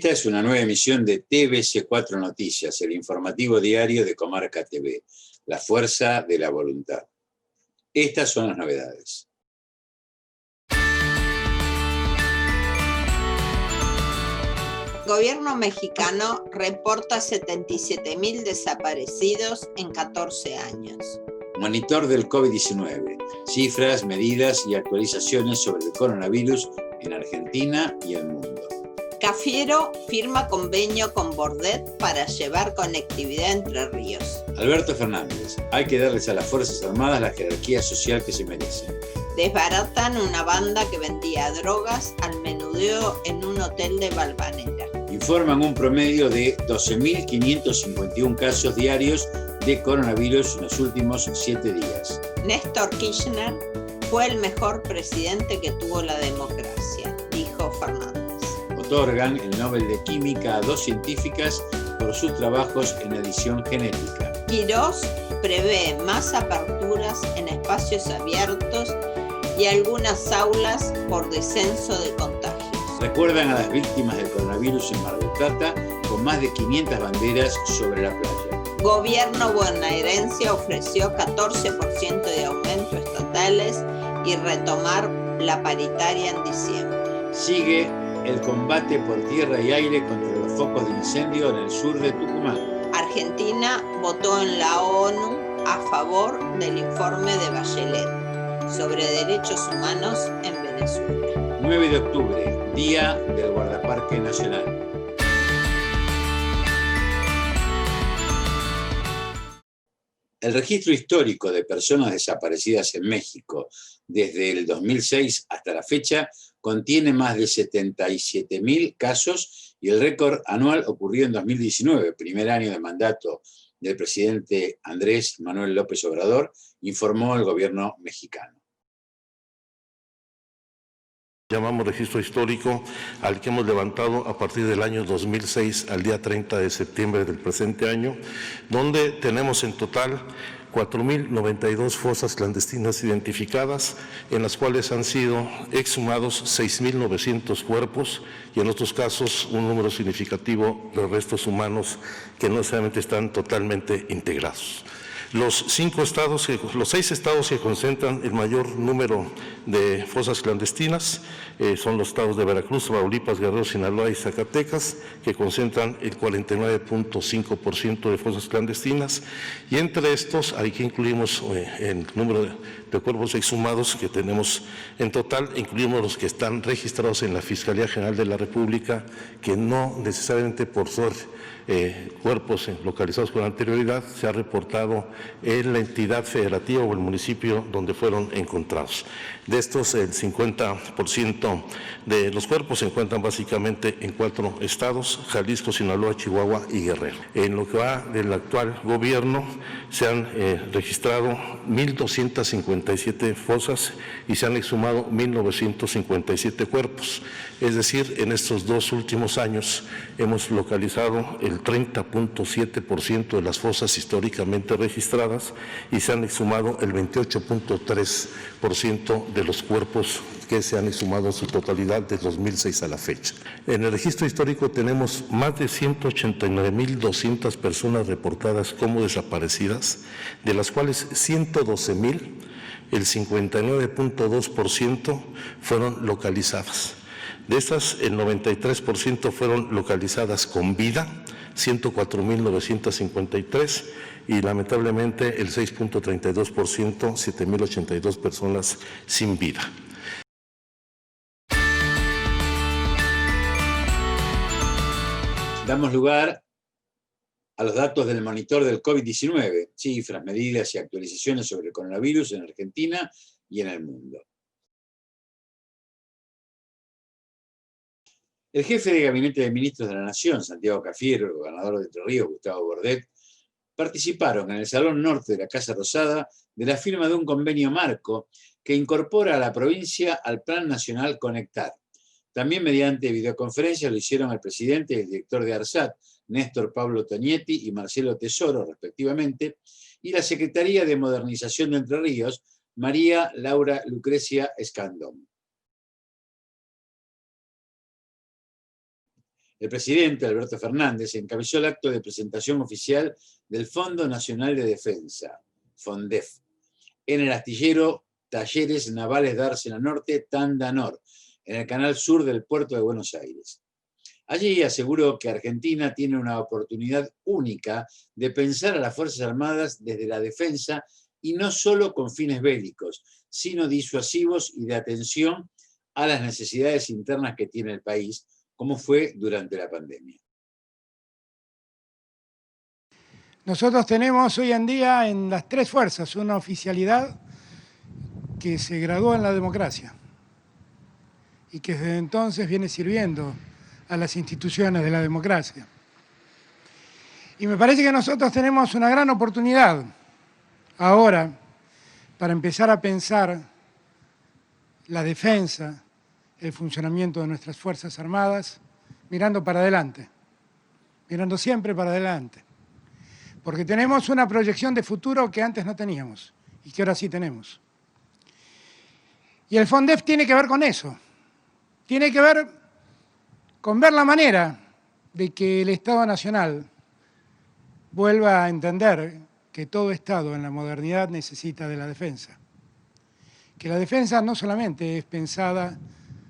Esta es una nueva emisión de TVC4 Noticias, el informativo diario de Comarca TV, la fuerza de la voluntad. Estas son las novedades. Gobierno mexicano reporta 77.000 desaparecidos en 14 años. Monitor del COVID-19, cifras, medidas y actualizaciones sobre el coronavirus en Argentina y el mundo. Cafiero firma convenio con Bordet para llevar conectividad entre ríos. Alberto Fernández, hay que darles a las Fuerzas Armadas la jerarquía social que se merecen. Desbaratan una banda que vendía drogas al menudeo en un hotel de Valvanera. Informan un promedio de 12.551 casos diarios de coronavirus en los últimos 7 días. Néstor Kirchner fue el mejor presidente que tuvo la democracia, dijo Fernández. Otorgan el Nobel de Química a 2 científicas por sus trabajos en edición genética. Quirós prevé más aperturas en espacios abiertos y algunas aulas por descenso de contagios. Recuerdan a las víctimas del coronavirus en Mar del Plata con más de 500 banderas sobre la playa. Gobierno bonaerense ofreció 14% de aumento estatales y retomar la paritaria en diciembre. Sigue el combate por tierra y aire contra los focos de incendio en el sur de Tucumán. Argentina votó en la ONU a favor del informe de Bachelet sobre derechos humanos en Venezuela. 9 de octubre, Día del Guardaparque Nacional. El registro histórico de personas desaparecidas en México desde el 2006 hasta la fecha contiene más de 77.000 casos y el récord anual ocurrió en 2019, primer año de mandato del presidente Andrés Manuel López Obrador, informó el gobierno mexicano. Llamamos registro histórico al que hemos levantado a partir del año 2006 al día 30 de septiembre del presente año, donde tenemos en total 4.092 fosas clandestinas identificadas, en las cuales han sido exhumados 6.900 cuerpos y en otros casos un número significativo de restos humanos que no necesariamente están totalmente integrados. Los 6 estados que concentran el mayor número de fosas clandestinas son los estados de Veracruz, Tamaulipas, Guerrero, Sinaloa y Zacatecas, que concentran el 49.5% de fosas clandestinas, y entre estos hay que incluimos el número de cuerpos exhumados que tenemos en total, incluimos los que están registrados en la Fiscalía General de la República, que no necesariamente por ser cuerpos localizados con anterioridad se ha reportado en la entidad federativa o el municipio donde fueron encontrados. De estos, el 50% de los cuerpos se encuentran básicamente en 4 estados: Jalisco, Sinaloa, Chihuahua y Guerrero. En lo que va del actual gobierno se han registrado 1.257 fosas y se han exhumado 1.957 cuerpos. Es decir, en estos 2 últimos años hemos localizado el 30.7% de las fosas históricamente registradas y se han exhumado el 28.3% de los cuerpos que se han exhumado en su totalidad de 2006 a la fecha. En el registro histórico tenemos más de 189.200 personas reportadas como desaparecidas, de las cuales 112.000, el 59.2%, fueron localizadas. De estas, el 93% fueron localizadas con vida, 104.953, y lamentablemente el 6.32%, 7.082 personas sin vida. Damos lugar a los datos del monitor del COVID-19, cifras, medidas y actualizaciones sobre el coronavirus en Argentina y en el mundo. El jefe de Gabinete de Ministros de la Nación, Santiago Cafiero, el gobernador de Entre Ríos, Gustavo Bordet, participaron en el Salón Norte de la Casa Rosada de la firma de un convenio marco que incorpora a la provincia al Plan Nacional Conectar. También mediante videoconferencia lo hicieron el presidente y el director de ARSAT, Néstor Pablo Tonietti y Marcelo Tesoro, respectivamente, y la Secretaría de Modernización de Entre Ríos, María Laura Lucrecia Escandón. El presidente, Alberto Fernández, encabezó el acto de presentación oficial del Fondo Nacional de Defensa, FONDEF, en el astillero Talleres Navales de Dársena Norte, Tandanor, en el canal sur del puerto de Buenos Aires. Allí aseguró que Argentina tiene una oportunidad única de pensar a las Fuerzas Armadas desde la defensa y no solo con fines bélicos, sino disuasivos y de atención a las necesidades internas que tiene el país, como fue durante la pandemia. Nosotros tenemos hoy en día en las tres fuerzas una oficialidad que se graduó en la democracia y que desde entonces viene sirviendo a las instituciones de la democracia. Y me parece que nosotros tenemos una gran oportunidad ahora para empezar a pensar la defensa, el funcionamiento de nuestras Fuerzas Armadas, mirando para adelante, mirando siempre para adelante. Porque tenemos una proyección de futuro que antes no teníamos y que ahora sí tenemos. Y el FONDEF tiene que ver con eso, tiene que ver con ver la manera de que el Estado Nacional vuelva a entender que todo Estado en la modernidad necesita de la defensa. Que la defensa no solamente es pensada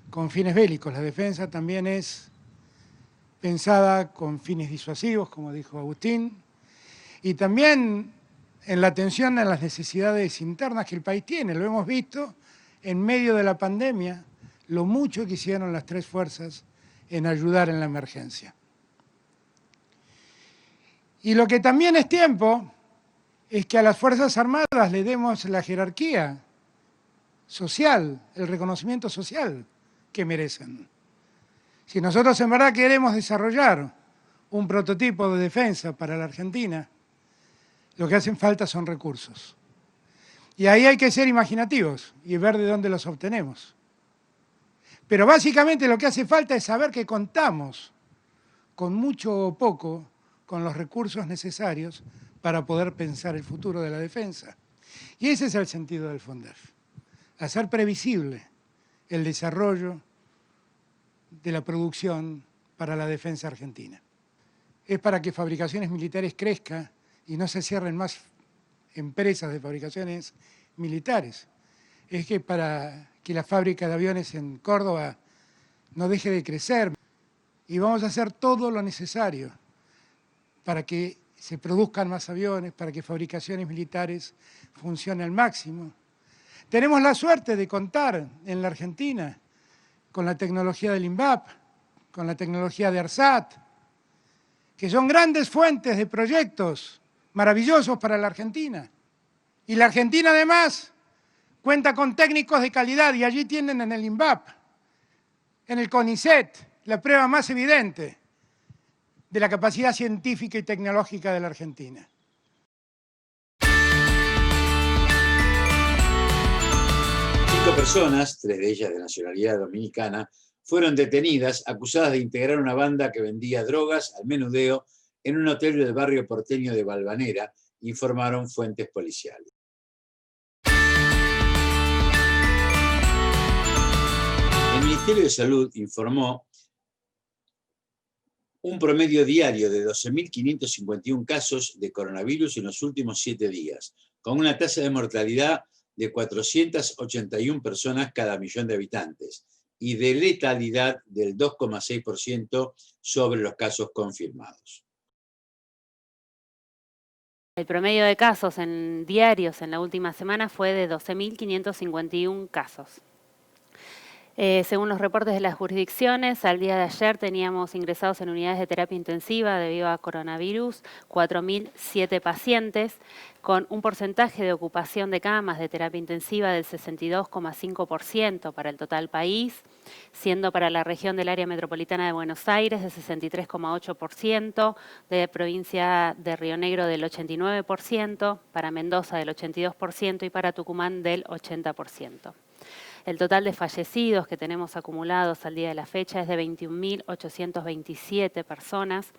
con fines bélicos, la defensa también es pensada con fines disuasivos, como dijo Agustín, y también en la atención a las necesidades internas que el país tiene. Lo hemos visto en medio de la pandemia, lo mucho que hicieron las tres fuerzas en ayudar en la emergencia. Y lo que también es tiempo es que a las Fuerzas Armadas le demos la jerarquía social, el reconocimiento social que merecen. Si nosotros en verdad queremos desarrollar un prototipo de defensa para la Argentina, lo que hacen falta son recursos. Y ahí hay que ser imaginativos y ver de dónde los obtenemos. Pero básicamente lo que hace falta es saber que contamos con mucho o poco con los recursos necesarios para poder pensar el futuro de la defensa. Y ese es el sentido del FONDEF, hacer previsible el desarrollo de la producción para la defensa argentina. Es para que Fabricaciones Militares crezca y no se cierren más empresas de fabricaciones militares. Es que para que la fábrica de aviones en Córdoba no deje de crecer. Y vamos a hacer todo lo necesario para que se produzcan más aviones, para que Fabricaciones Militares funcione al máximo. Tenemos la suerte de contar en la Argentina con la tecnología del INVAP, con la tecnología de ARSAT, que son grandes fuentes de proyectos maravillosos para la Argentina. Y la Argentina además cuenta con técnicos de calidad y allí tienen en el INVAP, en el CONICET, la prueba más evidente de la capacidad científica y tecnológica de la Argentina. Cinco personas, 3 de ellas de nacionalidad dominicana, fueron detenidas acusadas de integrar una banda que vendía drogas al menudeo en un hotel del barrio porteño de Valvanera, informaron fuentes policiales. El Ministerio de Salud informó un promedio diario de 12.551 casos de coronavirus en los últimos 7 días, con una tasa de mortalidad de 481 personas cada millón de habitantes y de letalidad del 2,6% sobre los casos confirmados. El promedio de casos diarios en la última semana fue de 12.551 casos. Según los reportes de las jurisdicciones, al día de ayer teníamos ingresados en unidades de terapia intensiva debido a coronavirus 4.007 pacientes, con un porcentaje de ocupación de camas de terapia intensiva del 62,5% para el total país, siendo para la región del área metropolitana de Buenos Aires de 63,8%, de provincia de Río Negro del 89%, para Mendoza del 82% y para Tucumán del 80%. El total de fallecidos que tenemos acumulados al día de la fecha es de 21.827 personas,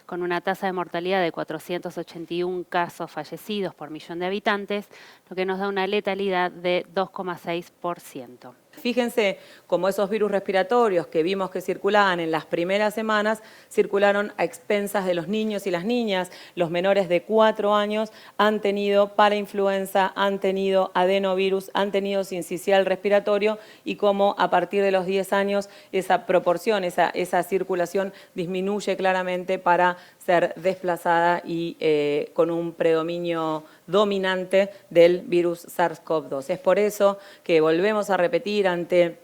con una tasa de mortalidad de 481 casos fallecidos por millón de habitantes, lo que nos da una letalidad de 2,6%. Fíjense cómo esos virus respiratorios que vimos que circulaban en las primeras semanas circularon a expensas de los niños y las niñas. Los menores de 4 años han tenido parainfluenza, han tenido adenovirus, han tenido sincicial respiratorio y cómo a partir de los 10 años esa proporción, esa circulación disminuye claramente para ser desplazada y con un predominio dominante del virus SARS-CoV-2. Es por eso que volvemos a repetir ante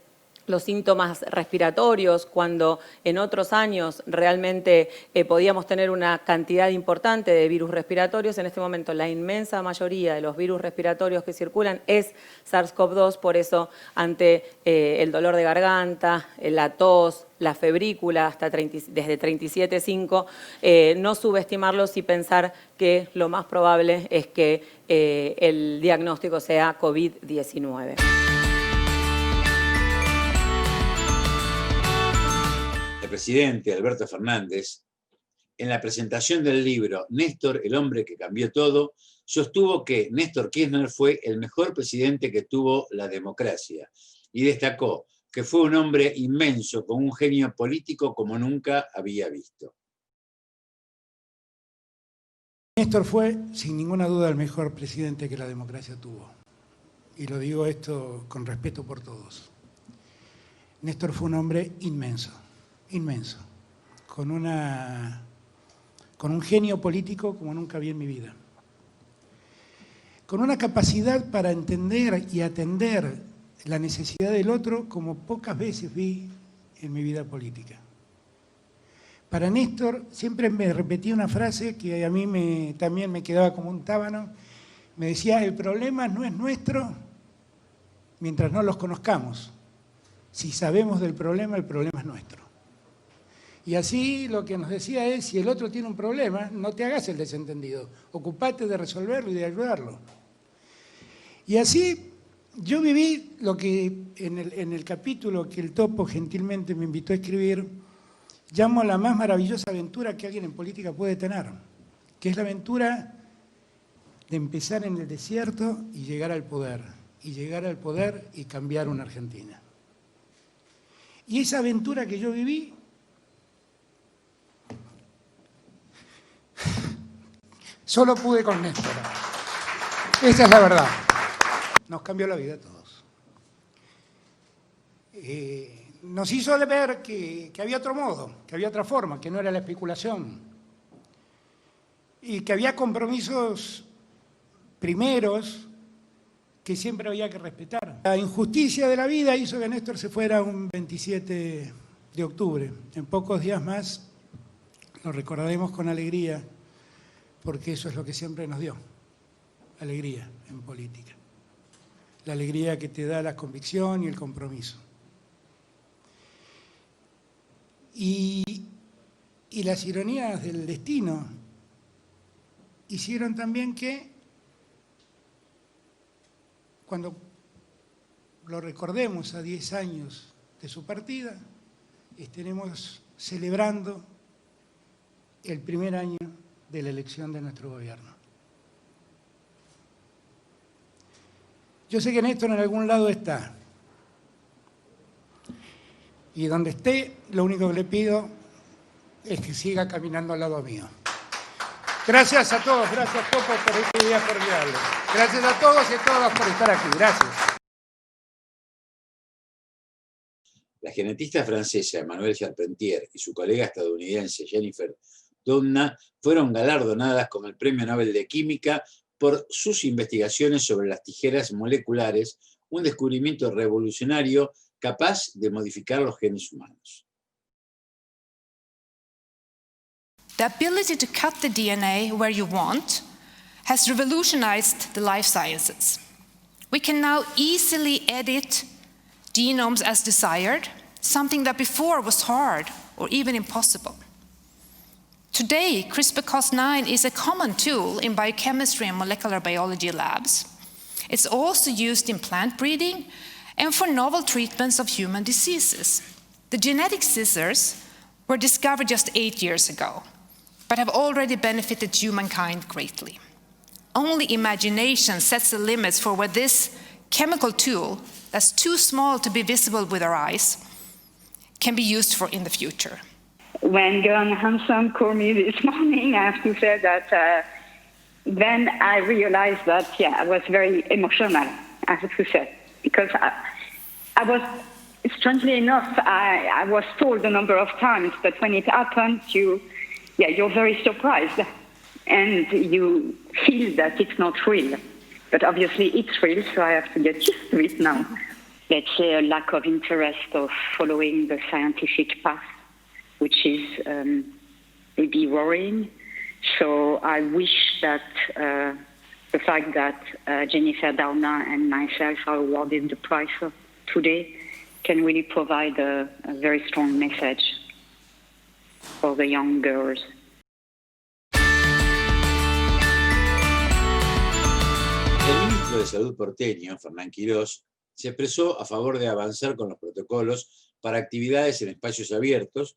los síntomas respiratorios, cuando en otros años realmente podíamos tener una cantidad importante de virus respiratorios. En este momento la inmensa mayoría de los virus respiratorios que circulan es SARS-CoV-2, por eso ante el dolor de garganta, la tos, la febrícula desde 37,5, no subestimarlos y pensar que lo más probable es que el diagnóstico sea COVID-19. El presidente Alberto Fernández, en la presentación del libro Néstor, el hombre que cambió todo, sostuvo que Néstor Kirchner fue el mejor presidente que tuvo la democracia y destacó que fue un hombre inmenso, con un genio político como nunca había visto. Néstor fue, sin ninguna duda, el mejor presidente que la democracia tuvo. Y lo digo esto con respeto por todos. Néstor fue un hombre inmenso, inmenso, con un genio político como nunca vi en mi vida. Con una capacidad para entender y atender la necesidad del otro como pocas veces vi en mi vida política. Para Néstor siempre me repetía una frase que a mí también me quedaba como un tábano. Me decía, el problema no es nuestro mientras no los conozcamos. Si sabemos del problema, el problema es nuestro. Y así lo que nos decía es, si el otro tiene un problema, no te hagas el desentendido, ocupate de resolverlo y de ayudarlo. Y así yo viví lo que en el capítulo que el Topo gentilmente me invitó a escribir, llamo la más maravillosa aventura que alguien en política puede tener, que es la aventura de empezar en el desierto y llegar al poder y cambiar una Argentina. Y esa aventura que yo viví, solo pude con Néstor. Esa es la verdad. Nos cambió la vida a todos. Nos hizo ver que había otro modo, que había otra forma, que no era la especulación. Y que había compromisos primeros que siempre había que respetar. La injusticia de la vida hizo que Néstor se fuera un 27 de octubre. En pocos días más lo recordaremos con alegría, porque eso es lo que siempre nos dio, alegría en política. La alegría que te da la convicción y el compromiso. Y las ironías del destino hicieron también que, cuando lo recordemos a 10 años de su partida, estaremos celebrando el primer año de la elección de nuestro gobierno. Yo sé que Néstor en algún lado está. Y donde esté, lo único que le pido es que siga caminando al lado mío. Gracias a todos, gracias Topo por este día formidable. Gracias a todos y a todas por estar aquí. Gracias. La genetista francesa Emmanuelle Charpentier y su colega estadounidense Jennifer Doudna fueron galardonadas con el Premio Nobel de Química por sus investigaciones sobre las tijeras moleculares, un descubrimiento revolucionario capaz de modificar los genes humanos. The ability to cut the DNA where you want has revolutionized the life sciences. We can now easily edit genomes as desired, something that before was hard or even impossible. Today, CRISPR-Cas9 is a common tool in biochemistry and molecular biology labs. It's also used in plant breeding and for novel treatments of human diseases. The genetic scissors were discovered just 8 years ago. but have already benefited humankind greatly. Only imagination sets the limits for what this chemical tool that's too small to be visible with our eyes can be used for in the future. When Göran Hansson called me this morning, I have to say that then I realized that, I was very emotional, I have to say, because I was, strangely enough, I was told a number of times, but when it happens, you're very surprised, and you feel that it's not real. But obviously it's real, so I have to get used to it now. Let's say a lack of interest of following the scientific path, which is maybe worrying. So I wish that the fact that Jennifer Doudna and myself are awarded the prize today can really provide a very strong message for the young girls. El ministro de Salud porteño, Fernán Quirós, se expresó a favor de avanzar con los protocolos para actividades en espacios abiertos,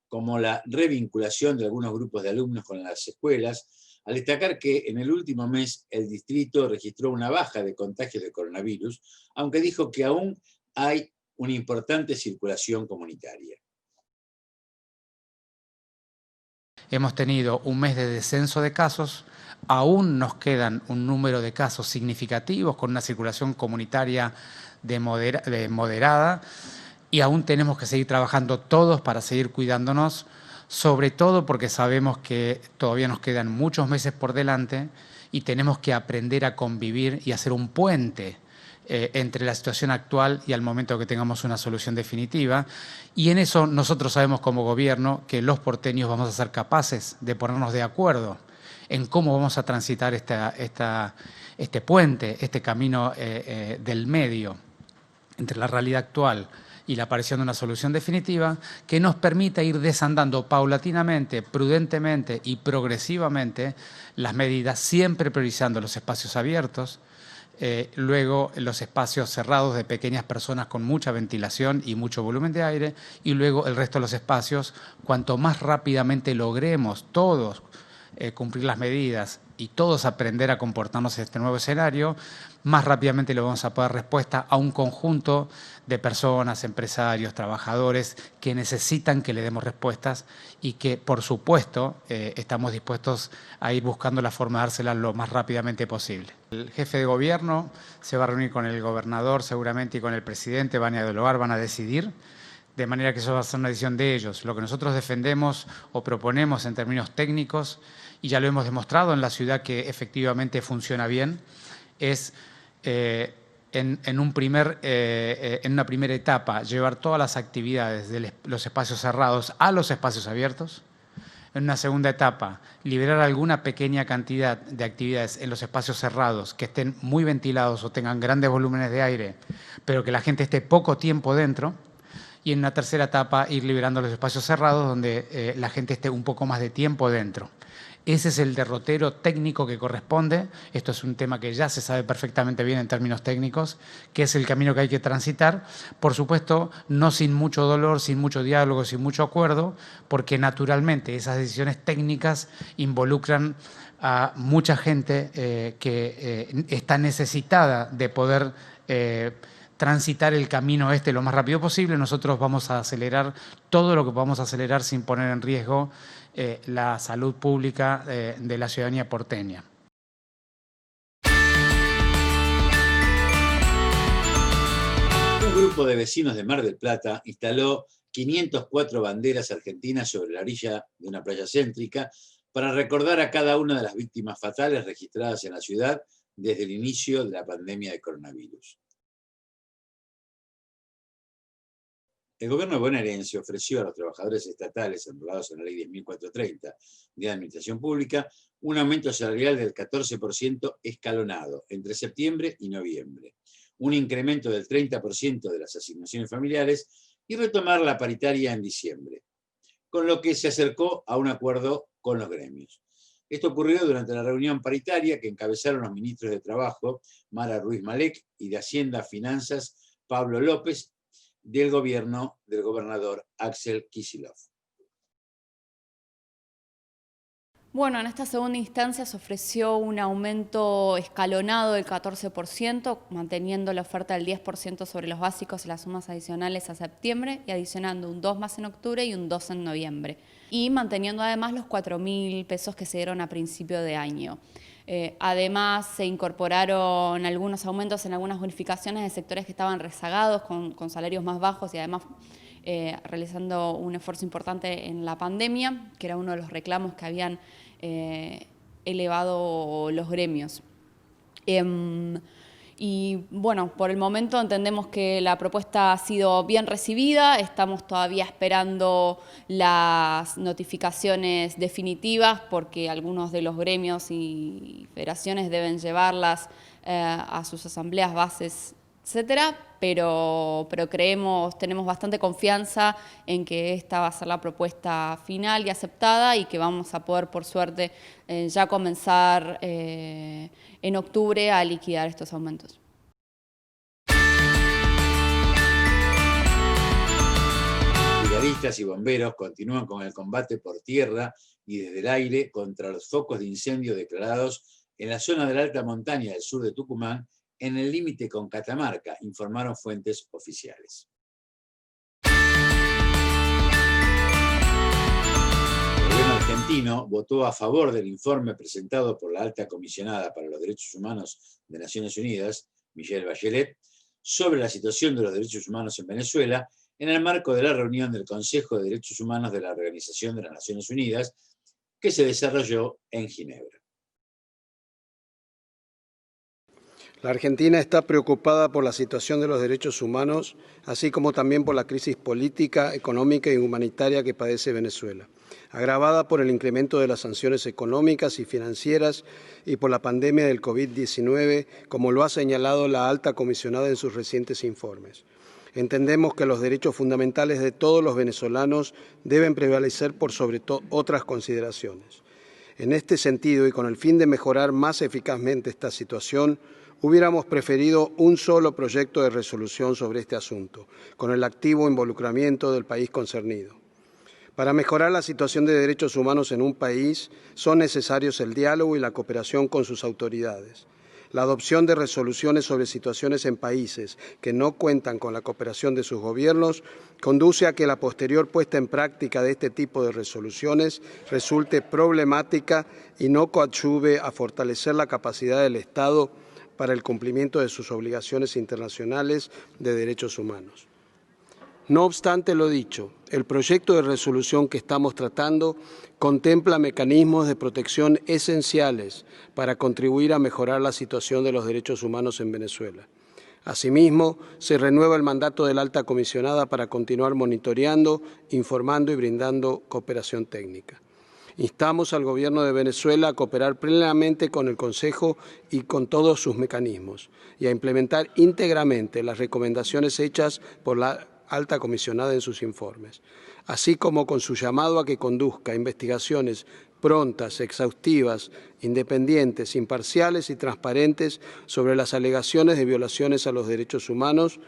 como la revinculación de algunos grupos de alumnos con las escuelas, al destacar que en el último mes el distrito registró una baja de contagios de coronavirus, aunque dijo que aún hay una importante circulación comunitaria. Hemos tenido un mes de descenso de casos, aún nos quedan un número de casos significativos con una circulación comunitaria moderada, y aún tenemos que seguir trabajando todos para seguir cuidándonos, sobre todo porque sabemos que todavía nos quedan muchos meses por delante y tenemos que aprender a convivir y hacer un puente entre la situación actual y al momento que tengamos una solución definitiva. Y en eso nosotros sabemos como gobierno que los porteños vamos a ser capaces de ponernos de acuerdo en cómo vamos a transitar este puente, este camino del medio entre la realidad actual y la aparición de una solución definitiva que nos permita ir desandando paulatinamente, prudentemente y progresivamente las medidas, siempre priorizando los espacios abiertos, luego los espacios cerrados de pequeñas personas con mucha ventilación y mucho volumen de aire, y luego el resto de los espacios. Cuanto más rápidamente logremos todos cumplir las medidas y todos aprender a comportarnos en este nuevo escenario, más rápidamente le vamos a poder dar respuesta a un conjunto de personas, empresarios, trabajadores que necesitan que le demos respuestas y que, por supuesto, estamos dispuestos a ir buscando la forma de dárselas lo más rápidamente posible. El jefe de gobierno se va a reunir con el gobernador seguramente y con el presidente, van a dialogar, van a decidir, de manera que eso va a ser una decisión de ellos. Lo que nosotros defendemos o proponemos en términos técnicos, y ya lo hemos demostrado en la ciudad que efectivamente funciona bien, es en una primera etapa llevar todas las actividades de los espacios cerrados a los espacios abiertos. En una segunda etapa, liberar alguna pequeña cantidad de actividades en los espacios cerrados que estén muy ventilados o tengan grandes volúmenes de aire, pero que la gente esté poco tiempo dentro. Y en una tercera etapa, ir liberando los espacios cerrados donde la gente esté un poco más de tiempo dentro. Ese es el derrotero técnico que corresponde. Esto es un tema que ya se sabe perfectamente bien en términos técnicos, que es el camino que hay que transitar. Por supuesto, no sin mucho dolor, sin mucho diálogo, sin mucho acuerdo, porque naturalmente esas decisiones técnicas involucran a mucha gente que está necesitada de poder transitar el camino lo más rápido posible. Nosotros vamos a acelerar todo lo que podamos acelerar sin poner en riesgo la salud pública de la ciudadanía porteña. Un grupo de vecinos de Mar del Plata instaló 504 banderas argentinas sobre la orilla de una playa céntrica para recordar a cada una de las víctimas fatales registradas en la ciudad desde el inicio de la pandemia de coronavirus. El gobierno bonaerense ofreció a los trabajadores estatales enrolados en la ley 10.430 de Administración Pública un aumento salarial del 14% escalonado entre septiembre y noviembre, un incremento del 30% de las asignaciones familiares y retomar la paritaria en diciembre, con lo que se acercó a un acuerdo con los gremios. Esto ocurrió durante la reunión paritaria que encabezaron los ministros de Trabajo, Mara Ruiz Malek, y de Hacienda, Finanzas, Pablo López, del gobierno del gobernador Axel Kicillof. Bueno, en esta segunda instancia se ofreció un aumento escalonado del 14%, manteniendo la oferta del 10% sobre los básicos y las sumas adicionales a septiembre y adicionando un 2 más en octubre y un 2 en noviembre. Y manteniendo además los 4.000 pesos que se dieron a principio de año. Además, se incorporaron algunos aumentos en algunas bonificaciones de sectores que estaban rezagados con salarios más bajos y además realizando un esfuerzo importante en la pandemia, que era uno de los reclamos que habían elevado los gremios. Y bueno, por el momento entendemos que la propuesta ha sido bien recibida, estamos todavía esperando las notificaciones definitivas porque algunos de los gremios y federaciones deben llevarlas a sus asambleas, bases, etcétera, pero tenemos bastante confianza en que esta va a ser la propuesta final y aceptada y que vamos a poder, por suerte, ya comenzar en octubre a liquidar estos aumentos. Brigadistas y bomberos continúan con el combate por tierra y desde el aire contra los focos de incendio declarados en la zona de la alta montaña del sur de Tucumán, en el límite con Catamarca, informaron fuentes oficiales. El gobierno argentino votó a favor del informe presentado por la alta comisionada para los Derechos Humanos de Naciones Unidas, Michelle Bachelet, sobre la situación de los derechos humanos en Venezuela, en el marco de la reunión del Consejo de Derechos Humanos de la Organización de las Naciones Unidas, que se desarrolló en Ginebra. La Argentina está preocupada por la situación de los derechos humanos, así como también por la crisis política, económica y humanitaria que padece Venezuela, agravada por el incremento de las sanciones económicas y financieras y por la pandemia del COVID-19, como lo ha señalado la alta comisionada en sus recientes informes. Entendemos que los derechos fundamentales de todos los venezolanos deben prevalecer por sobre otras consideraciones. En este sentido, y con el fin de mejorar más eficazmente esta situación, hubiéramos preferido un solo proyecto de resolución sobre este asunto, con el activo involucramiento del país concernido. Para mejorar la situación de derechos humanos en un país, son necesarios el diálogo y la cooperación con sus autoridades. La adopción de resoluciones sobre situaciones en países que no cuentan con la cooperación de sus gobiernos conduce a que la posterior puesta en práctica de este tipo de resoluciones resulte problemática y no coadyuve a fortalecer la capacidad del Estado para el cumplimiento de sus obligaciones internacionales de derechos humanos. No obstante lo dicho, el proyecto de resolución que estamos tratando contempla mecanismos de protección esenciales para contribuir a mejorar la situación de los derechos humanos en Venezuela. Asimismo, se renueva el mandato de la alta comisionada para continuar monitoreando, informando y brindando cooperación técnica. Instamos al Gobierno de Venezuela a cooperar plenamente con el Consejo y con todos sus mecanismos y a implementar íntegramente las recomendaciones hechas por la alta comisionada en sus informes, así como con su llamado a que conduzca investigaciones prontas, exhaustivas, independientes, imparciales y transparentes sobre las alegaciones de violaciones a los derechos humanos,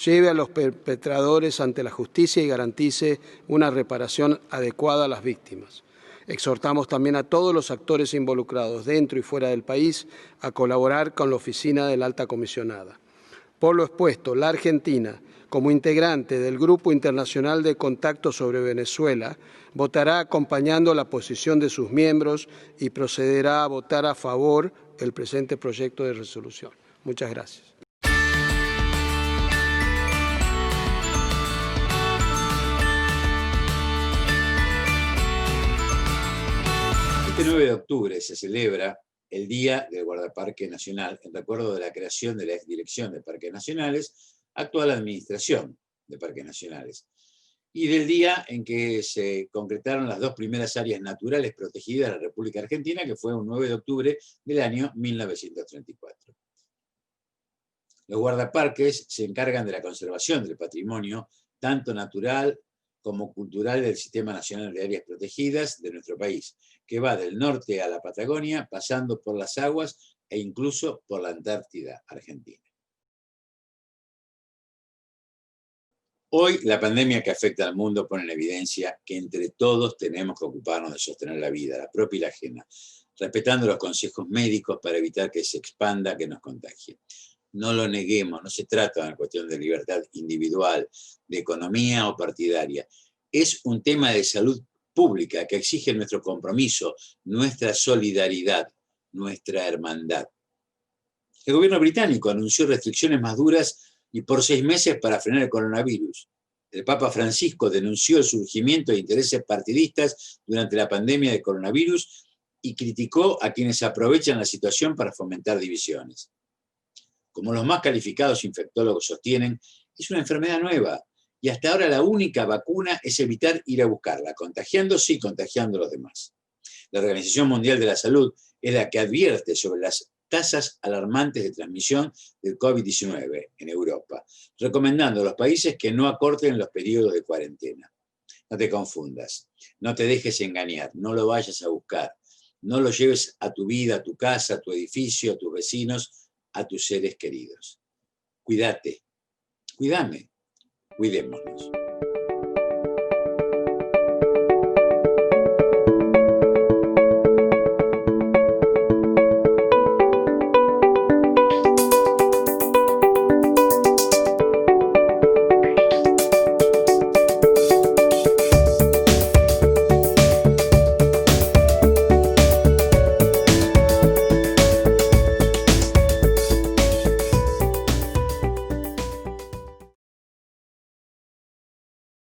lleve a los perpetradores ante la justicia y garantice una reparación adecuada a las víctimas. Exhortamos también a todos los actores involucrados dentro y fuera del país a colaborar con la oficina de la alta comisionada. Por lo expuesto, la Argentina, como integrante del Grupo Internacional de Contacto sobre Venezuela, votará acompañando la posición de sus miembros y procederá a votar a favor del presente proyecto de resolución. Muchas gracias. Este 9 de octubre se celebra el Día del Guardaparque Nacional en recuerdo de la creación de la Exdirección de Parques Nacionales, actual Administración de Parques Nacionales, y del día en que se concretaron las dos primeras áreas naturales protegidas de la República Argentina, que fue un 9 de octubre del año 1934. Los guardaparques se encargan de la conservación del patrimonio, tanto natural como cultural del Sistema Nacional de Áreas Protegidas de nuestro país, que va del norte a la Patagonia, pasando por las aguas e incluso por la Antártida Argentina. Hoy la pandemia que afecta al mundo pone en evidencia que entre todos tenemos que ocuparnos de sostener la vida, la propia y la ajena, respetando los consejos médicos para evitar que se expanda, que nos contagie. No lo neguemos, no se trata de una cuestión de libertad individual, de economía o partidaria. Es un tema de salud pública que exige nuestro compromiso, nuestra solidaridad, nuestra hermandad. El gobierno británico anunció restricciones más duras y por 6 meses para frenar el coronavirus. El Papa Francisco denunció el surgimiento de intereses partidistas durante la pandemia de coronavirus y criticó a quienes aprovechan la situación para fomentar divisiones. Como los más calificados infectólogos sostienen, es una enfermedad nueva y hasta ahora la única vacuna es evitar ir a buscarla, contagiándose y contagiando a los demás. La Organización Mundial de la Salud es la que advierte sobre las tasas alarmantes de transmisión del COVID-19 en Europa, recomendando a los países que no acorten los periodos de cuarentena. No te confundas, no te dejes engañar, no lo vayas a buscar, no lo lleves a tu vida, a tu casa, a tu edificio, a tus vecinos, a tus seres queridos. Cuídate, cuídame, cuidémonos.